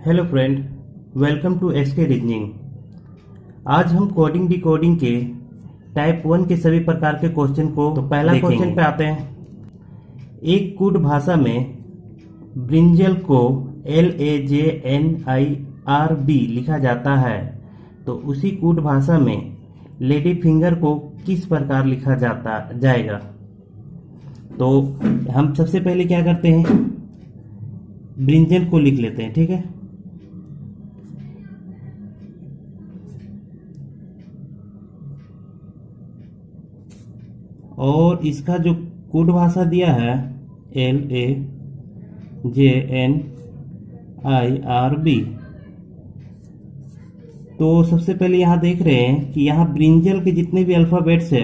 Hello friend, welcome to SK reasoning. आज हम coding decoding के टाइप 1 के सभी प्रकार के क्वेश्चन को तो पहला क्वेश्चन पे आते हैं। एक कूट भाषा में ब्रिंजल को LAJNIRB लिखा जाता है, तो उसी कूट भाषा में लेडी फिंगर को किस प्रकार लिखा जाएगा। तो हम सबसे पहले क्या करते हैं, ब्रिंजल को लिख लेते हैं। ठीक है, और इसका जो कोड भाषा दिया है LAJNIRB, तो सबसे पहले यहाँ देख रहे हैं कि यहाँ ब्रिंजल के जितने भी अल्फ़ाबेट्स है,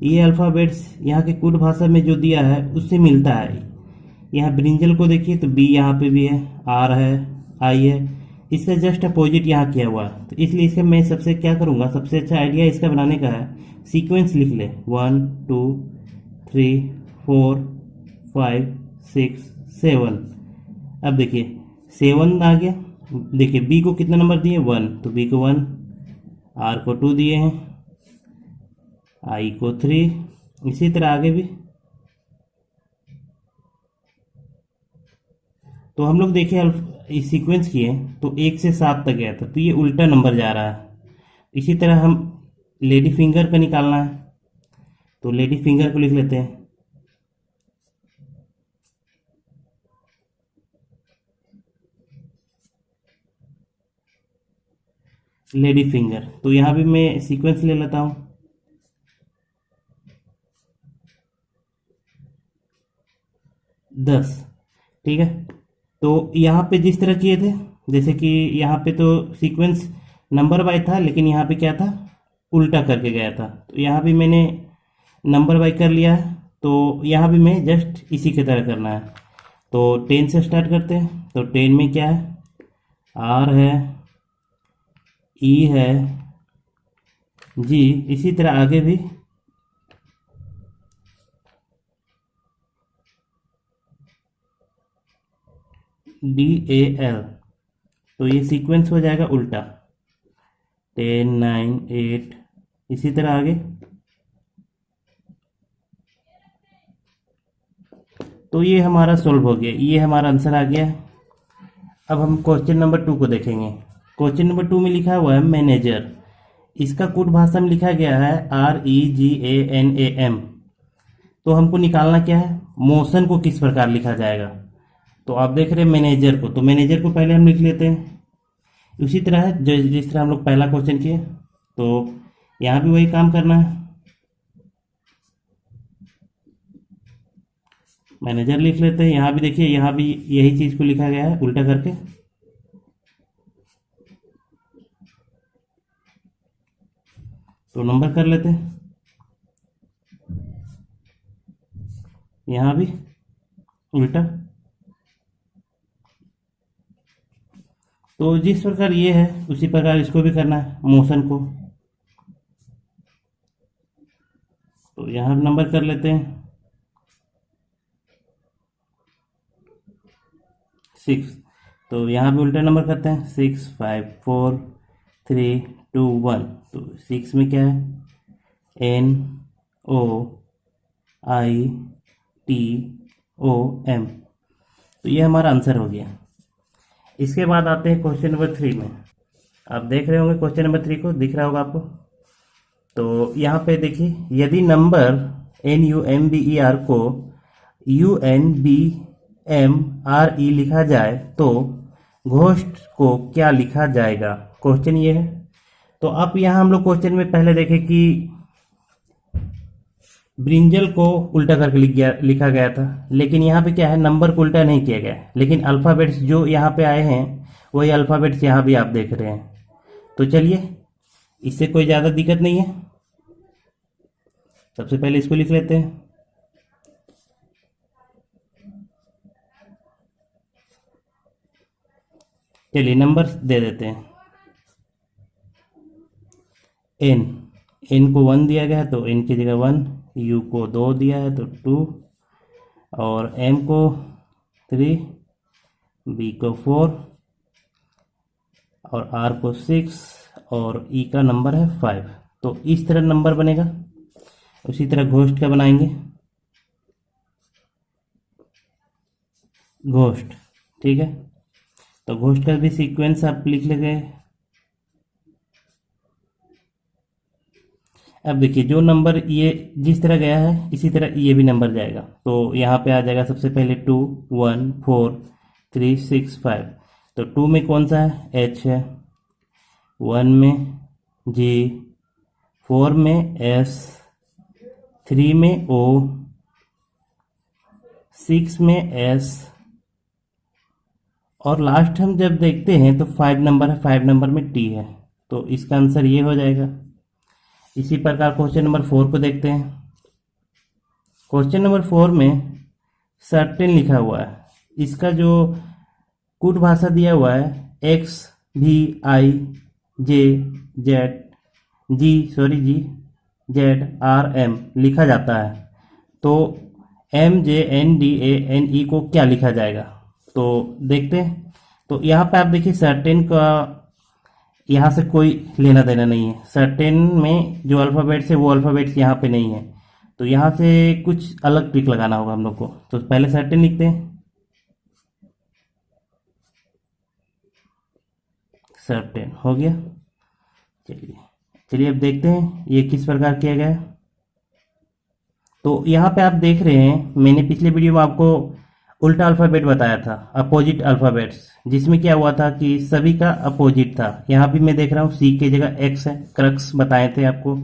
ये अल्फ़ाबेट्स यहाँ के कोड भाषा में जो दिया है उससे मिलता है। यहाँ ब्रिंजल को देखिए तो B यहाँ पे भी है, R है, I है, इसका जस्ट अपोजिट यहाँ किया हुआ है। तो इसलिए इसका मैं सबसे क्या करूँगा, सबसे अच्छा आइडिया इसका बनाने का है, सीक्वेंस लिख ले 1 2 3 4 5 6 7। अब देखिए 7 आ गया। देखिए बी को कितना नंबर दिए 1, तो बी को 1, आर को 2 दिए हैं, आई को 3, इसी तरह आगे भी। तो हम लोग देखें इस सीक्वेंस किए तो 1 से 7 तक गया था, तो ये उल्टा नंबर जा रहा है। इसी तरह हम लेडी फिंगर का निकालना है, तो लेडी फिंगर को लिख लेते हैं। लेडी फिंगर, तो यहाँ भी मैं सीक्वेंस ले लेता हूँ। दस। ठीक है, तो यहाँ पे जिस तरह किए थे, जैसे कि यहाँ पे तो सीक्वेंस नंबर वाइज था, लेकिन यहाँ पे क्या था, उल्टा करके गया था। तो यहाँ भी मैंने नंबर वाइज कर लिया है, तो यहाँ भी मैं जस्ट इसी की तरह करना है। तो 10 से स्टार्ट करते हैं। तो 10 में क्या है, आर है, ई है, जी, इसी तरह आगे भी DAL। तो ये सीक्वेंस हो जाएगा उल्टा, 10 9 8, इसी तरह आगे। तो ये हमारा सोल्व हो गया, ये हमारा आंसर आ गया। अब हम क्वेश्चन नंबर 2 को देखेंगे। क्वेश्चन नंबर 2 में लिखा हुआ है मैनेजर। इसका कोड भाषा में लिखा गया है REGANAM। तो हमको निकालना क्या है, मोशन को किस प्रकार लिखा जाएगा। तो आप देख रहे हैं मैनेजर को, तो मैनेजर को पहले हम लिख लेते हैं उसी तरह जिस तरह हम लोग पहला क्वेश्चन किए। तो यहाँ भी वही काम करना है, मैनेजर लिख लेते हैं। यहाँ भी देखिए, यहाँ भी यही चीज़ को लिखा गया है उल्टा करके। तो नंबर कर लेते हैं, यहाँ भी उल्टा। तो जिस प्रकार ये है उसी प्रकार इसको भी करना है, मोशन को। तो यहाँ नंबर कर लेते हैं 6। तो यहाँ भी उल्टा नंबर करते हैं, 6 5 4 3 2 1। तो 6 में क्या है, NOITOM। तो ये हमारा आंसर हो गया। इसके बाद आते हैं क्वेश्चन नंबर 3 में। आप देख रहे होंगे क्वेश्चन नंबर 3 को, दिख रहा होगा आपको। तो यहाँ पे देखिए, यदि नंबर NUMBER को UNBMRE लिखा जाए तो घोस्ट को क्या लिखा जाएगा, क्वेश्चन ये है। तो अब यहाँ हम लोग क्वेश्चन में पहले देखें कि ब्रिंजल को उल्टा करके लिखा गया था, लेकिन यहाँ पे क्या है, नंबर को उल्टा नहीं किया गया, लेकिन अल्फ़ाबेट्स जो यहाँ पे आए हैं वही अल्फ़ाबेट्स यहाँ भी आप देख रहे हैं। तो चलिए, इससे कोई ज़्यादा दिक्कत नहीं है। सबसे पहले इसको लिख लेते हैं। चलिए नंबर दे देते हैं। N को 1 दिया गया है, तो N की जगह 1, U को 2 दिया है तो 2, और M को 3, B को 4, और आर को 6 और ई का नंबर है 5। तो इस तरह नंबर बनेगा। उसी तरह घोस्ट का बनाएंगे, घोस्ट, ठीक है। तो घोस्ट का भी सीक्वेंस आप लिख लेंगे। अब देखिए जो नंबर ये जिस तरह गया है इसी तरह ये भी नंबर जाएगा। तो यहाँ पे आ जाएगा सबसे पहले 2 1 4 3 6 5। तो 2 में कौन सा है, एच है, 1 में जी, 4 में एस, 3 में ओ, 6 में एस, और लास्ट हम जब देखते हैं तो 5 नंबर है, 5 नंबर में टी है। तो इसका आंसर ये हो जाएगा। इसी प्रकार क्वेश्चन नंबर 4 को देखते हैं। क्वेश्चन नंबर 4 में सर्टेन लिखा हुआ है। इसका जो कूट भाषा दिया हुआ है एक्स भी I J Z G Z R M लिखा जाता है। तो M J N D A N E को क्या लिखा जाएगा, तो देखते हैं। तो यहाँ पे आप देखिए सर्टेन का यहाँ से कोई लेना देना नहीं है। सर्टेन में जो अल्फ़ाबेट्स है वो अल्फ़ाबेट्स यहाँ पे नहीं है। तो यहाँ से कुछ अलग ट्रिक लगाना होगा हम लोग को। तो पहले सर्टेन लिखते हैं, सर्टेन हो गया। चलिए अब देखते हैं ये किस प्रकार किया गया है। तो यहाँ पे आप देख रहे हैं मैंने पिछले वीडियो में आपको उल्टा अल्फ़ाबेट बताया था, अपोजिट अल्फ़ाबेट्स, जिसमें क्या हुआ था कि सभी का अपोजिट था। यहाँ भी मैं देख रहा हूँ सी की जगह एक्स है, क्रक्स बताए थे आपको।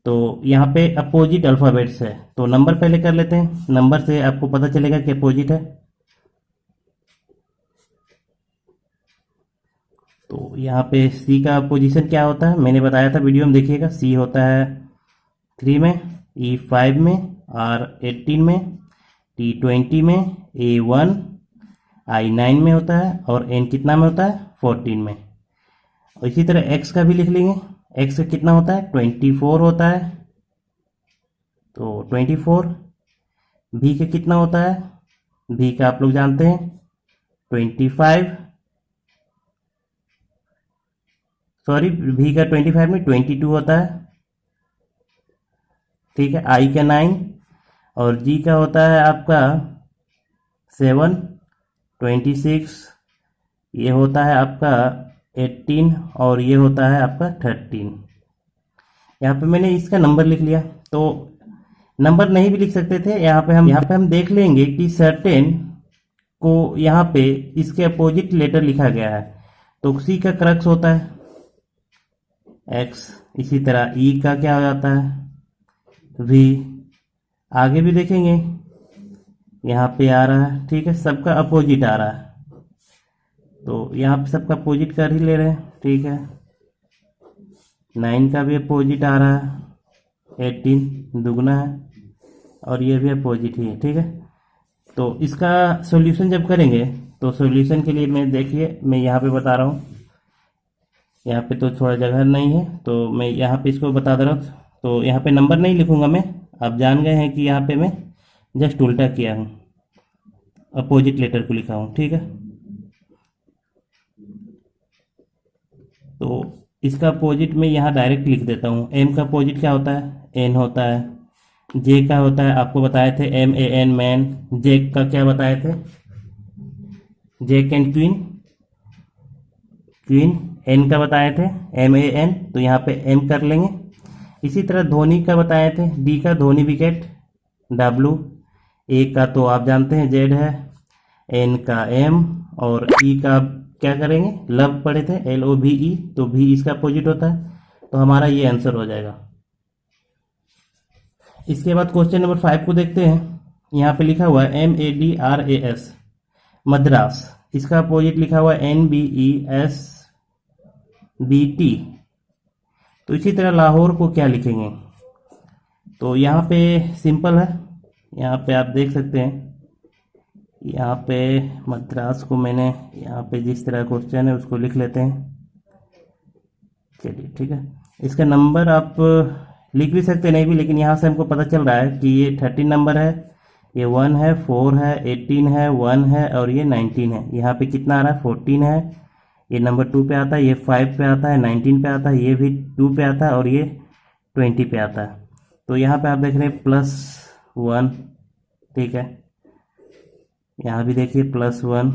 तो यहाँ पे अपोजिट अल्फ़ाबेट्स है। तो नंबर पहले कर लेते हैं, नंबर से आपको पता चलेगा कि अपोजिट है। तो यहाँ पे सी का पोजीशन क्या होता है मैंने बताया था वीडियो में, देखिएगा। सी होता है 3 में, ई 5 में, आर 18 में, टी 20 में, ए 1, आई 9 में होता है, और एन कितना में होता है 14 में। और इसी तरह एक्स का भी लिख लेंगे। एक्स का कितना होता है 24 होता है। तो 24। भी का कितना होता है, भी का आप लोग जानते हैं 25, सॉरी भी का 25 में 22 होता है, ठीक है। आई का 9 और जी का होता है आपका 7, 26, ये होता है आपका 18 और ये होता है आपका 13। यहाँ पे मैंने इसका नंबर लिख लिया। तो नंबर नहीं भी लिख सकते थे। यहाँ पे हम देख लेंगे कि सर्टेन को यहाँ पे इसके अपोजिट लेटर लिखा गया है। तो सी का क्रक्स होता है एक्स, इसी तरह ई का क्या हो जाता है वी। आगे भी देखेंगे यहाँ पे आ रहा है, ठीक है, सबका अपोजिट आ रहा है। तो यहाँ पे सबका अपोजिट कर ही ले रहे हैं, ठीक है। 9 का भी अपोजिट आ रहा है, 18 दुगना है, और ये भी अपोजिट ही है, ठीक है। तो इसका सॉल्यूशन जब करेंगे तो सॉल्यूशन के लिए मैं देखिए मैं यहाँ पे बता रहा हूँ। यहाँ पे तो थोड़ा जगह नहीं है तो मैं यहाँ पे इसको बता दे रहा हूँ। तो यहाँ पे नंबर नहीं लिखूँगा मैं, आप जान गए हैं कि यहाँ पे मैं जस्ट उल्टा किया हूँ, अपोजिट लेटर को लिखा हूँ, ठीक है। तो इसका अपोजिट में यहाँ डायरेक्ट लिख देता हूँ। एम का अपोजिट क्या होता है, एन होता है। जे का होता है, आपको बताए थे MAN मैन। जे का क्या बताए थे, जेक एंड क्वीन, क्वीन। एन का बताए थे MAN, तो यहाँ पे एम कर लेंगे। इसी तरह धोनी का बताए थे, डी का धोनी विकेट, W। ए का तो आप जानते हैं जेड है, एन का एम, और ई का क्या करेंगे, लव पढ़े थे LOVE, तो भी इसका अपोजिट होता है। तो हमारा ये आंसर हो जाएगा। इसके बाद क्वेश्चन नंबर 5 को देखते हैं। यहाँ पे लिखा हुआ है MADRAS, मद्रास। इसका अपोजिट लिखा हुआ है NBESBT। तो इसी तरह लाहौर को क्या लिखेंगे, तो यहाँ पे सिंपल है। यहाँ पे आप देख सकते हैं, यहाँ पे मद्रास को मैंने यहाँ पे जिस तरह क्वेश्चन है उसको लिख लेते हैं। चलिए ठीक है। इसका नंबर आप लिख भी सकते नहीं भी, लेकिन यहाँ से हमको पता चल रहा है कि ये 13 नंबर है, ये 1 है, 4 है, 18 है, 1 है, और ये 19 है। यहाँ पे कितना आ रहा है 14 है, ये नंबर 2 पे आता है, ये 5 पे आता है, 19 पे आता है, ये भी 2 पे आता है और ये 20 पे आता है। तो यहाँ पे आप देख रहे हैं +1, ठीक है। यहाँ भी देखिए +1,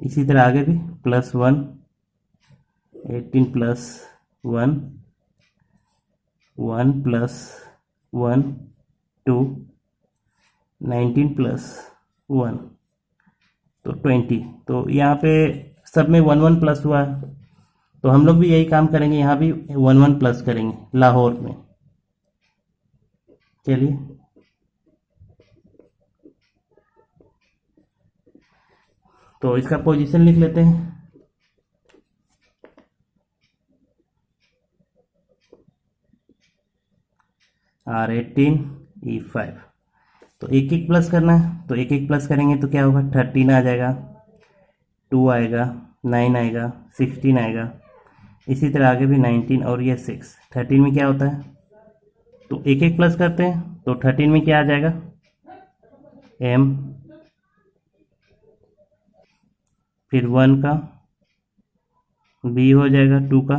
इसी तरह आगे भी +1, 18 +1, 1 +1, 2, 19 +1, तो 20। तो यहाँ पे सब में 1 1 प्लस हुआ है, तो हम लोग भी यही काम करेंगे, यहाँ भी 1 1 प्लस करेंगे लाहौर में। चलिए, तो इसका पोजीशन लिख लेते हैं। R18 E5, तो एक एक प्लस करना है, तो एक एक प्लस करेंगे तो क्या होगा, 13 आ जाएगा, 2 आएगा, 9 आएगा, 16 आएगा, इसी तरह आगे भी 19 और ये 6। 13 में क्या होता है, तो एक एक प्लस करते हैं, तो 13 में क्या आ जाएगा, M, फिर 1 का B हो जाएगा, 2 का,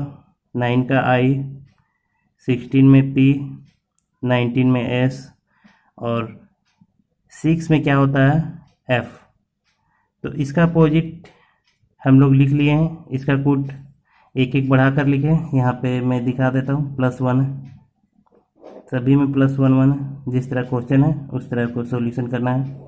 9 का I, 16 में P, 19 में S, और 6 में क्या होता है, F। तो इसका अपोजिट हम लोग लिख लिए हैं, इसका कोड एक एक बढ़ा कर लिखे। यहाँ पे मैं दिखा देता हूँ, +1 है, सभी में +1 1 है। जिस तरह क्वेश्चन है उस तरह को सॉल्यूशन करना है।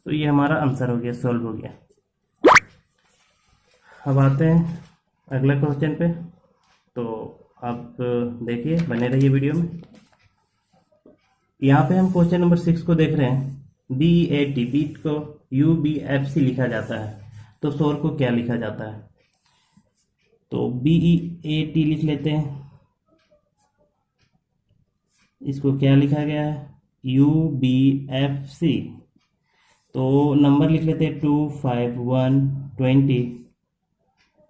तो ये हमारा आंसर हो गया, सॉल्व हो गया। अब आते हैं अगले क्वेश्चन पे, तो आप देखिए, बने रहिए वीडियो में। यहाँ पे हम क्वेश्चन नंबर 6 को देख रहे हैं। BEAT, बीट को UBFC लिखा जाता है, तो शोर को क्या लिखा जाता है, तो BEAT लिख लेते हैं। इसको क्या लिखा गया है, UBFC। तो नंबर लिख लेते हैं 2 5 1 20।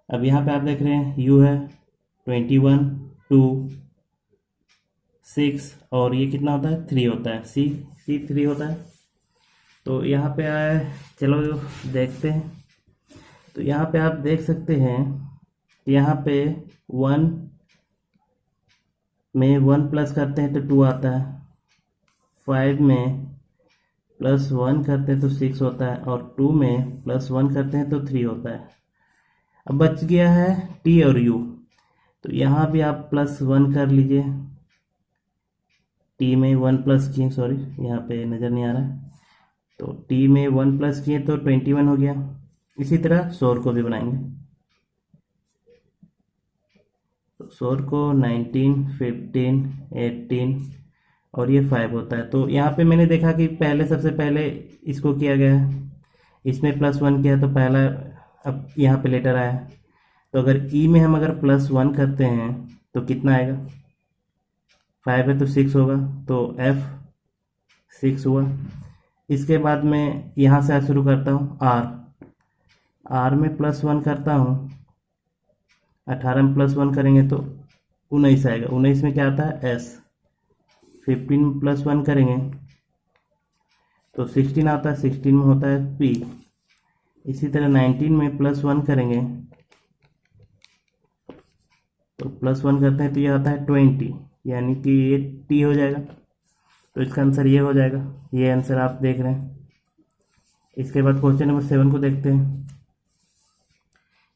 अब यहाँ पे आप देख रहे हैं U है 21 2 6, और ये कितना होता है, 3 होता है, C 3 होता है। तो यहाँ पे आए, चलो देखते हैं। तो यहाँ पे आप देख सकते हैं, यहाँ पे 1 में 1 प्लस करते हैं तो 2 आता है, 5 में +1 करते हैं तो 6 होता है, और 2 में +1 करते हैं तो 3 होता है। अब बच गया है T और U, तो यहाँ भी आप +1 कर लीजिए। T में 1 प्लस किए, सॉरी यहाँ पे नज़र नहीं आ रहा है, तो T में 1 प्लस किए तो 21 हो गया। इसी तरह शोर को भी बनाएंगे, तो शोर को 19 15 18 और ये 5 होता है। तो यहाँ पे मैंने देखा कि पहले सबसे पहले इसको किया गया है, इसमें +1 किया तो पहला, अब यहाँ पे लेटर आया। तो अगर ई में हम अगर +1 करते हैं तो कितना आएगा, 5 है तो 6 होगा, तो F 6 हुआ। इसके बाद में यहाँ से शुरू करता हूँ, R में +1 करता हूँ, 18 में +1 करेंगे तो 19 आएगा, 19 में क्या आता है, S। 15 में +1 करेंगे तो 16 आता है, 16 में होता है P। इसी तरह 19 में +1 करेंगे तो +1 करते हैं तो ये आता है 20, यानी कि ये T हो जाएगा। तो इसका आंसर ये हो जाएगा, ये आंसर आप देख रहे हैं। इसके बाद क्वेश्चन नंबर 7 को देखते हैं।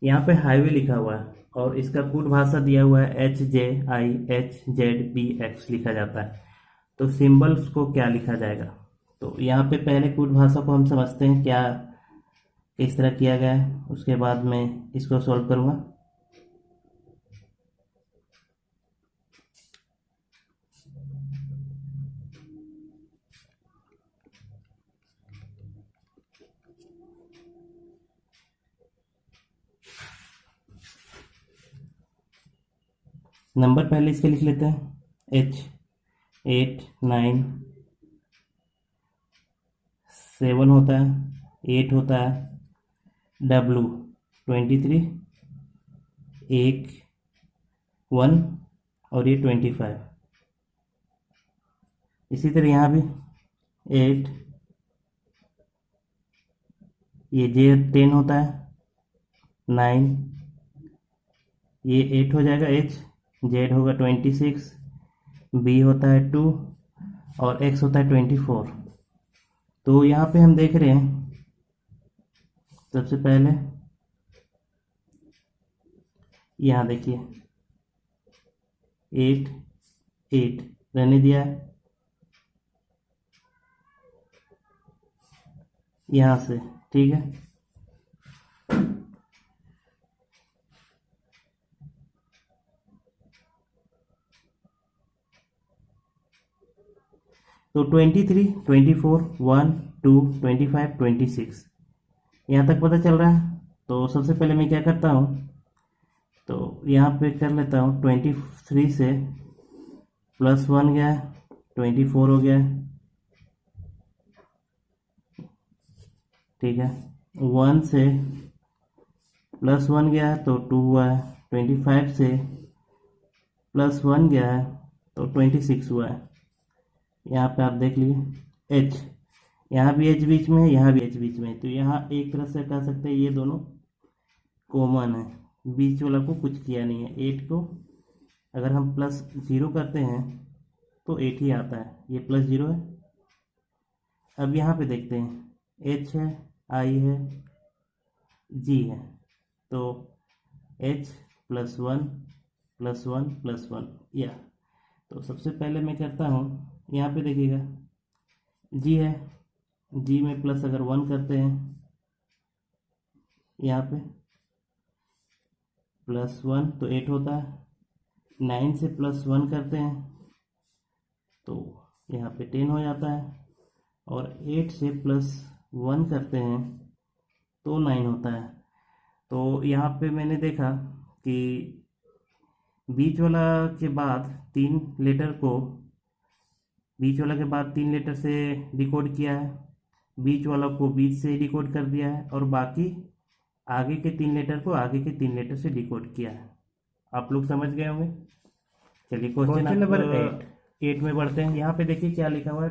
यहाँ पे हाईवे लिखा हुआ है और इसका कूट भाषा दिया हुआ है HJIHZBX लिखा जाता है। तो सिंबल्स को क्या लिखा जाएगा, तो यहाँ पे पहले कूट भाषा को हम समझते हैं क्या किस तरह किया गया है, उसके बाद मैं इसको सॉल्व करूँगा। नंबर पहले इसके लिख लेते हैं, H 8 9 7 होता है, 8 होता है, W 23 1 1 और ये 25। इसी तरह यहाँ भी 8, ये जे 10 होता है, 9, ये 8 हो जाएगा एच, जेड होगा 26, बी होता है 2 और एक्स होता है 24। तो यहाँ पे हम देख रहे हैं सबसे पहले यहाँ देखिए 8 8 रहने दिया है, यहाँ से ठीक है। तो 23, 24, 1, 2, 25, 26 यहाँ तक पता चल रहा है। तो सबसे पहले मैं क्या करता हूँ, तो यहाँ पे कर लेता हूँ 23 से +1 गया, 24 हो गया, ठीक है। 1 से +1 गया तो 2 हुआ है, 25 से +1 गया है तो 26 हुआ है। यहाँ पे आप देख लीजिए एच, यहाँ भी एच बीच में है, यहाँ भी एच बीच में है, तो यहाँ एक तरह से कह सकते हैं ये दोनों कॉमन है, बीच वाला को कुछ किया नहीं है। 8 को अगर हम +0 करते हैं तो 8 ही आता है, ये +0 है। अब यहाँ पे देखते हैं एच है, आई है, जी है, तो h +1 +1 +1 या, तो सबसे पहले मैं करता हूँ यहाँ पे देखिएगा जी है, जी में प्लस अगर 1 करते हैं यहाँ पे +1 तो 8 होता है, 9 से +1 करते हैं तो यहाँ पे 10 हो जाता है, और 8 से +1 करते हैं तो 9 होता है। तो यहाँ पे मैंने देखा कि बीच वाला के बाद 3 लेटर को, बीच वाला के बाद 3 लेटर से डिकोड किया है, बीच वाला को बीच से डिकोड कर दिया है, और बाकी आगे के 3 लेटर को आगे के 3 लेटर से डिकोड किया है। आप लोग समझ गए होंगे। चलिए क्वेश्चन नंबर 8 में बढ़ते हैं। यहाँ पे देखिए क्या लिखा हुआ है,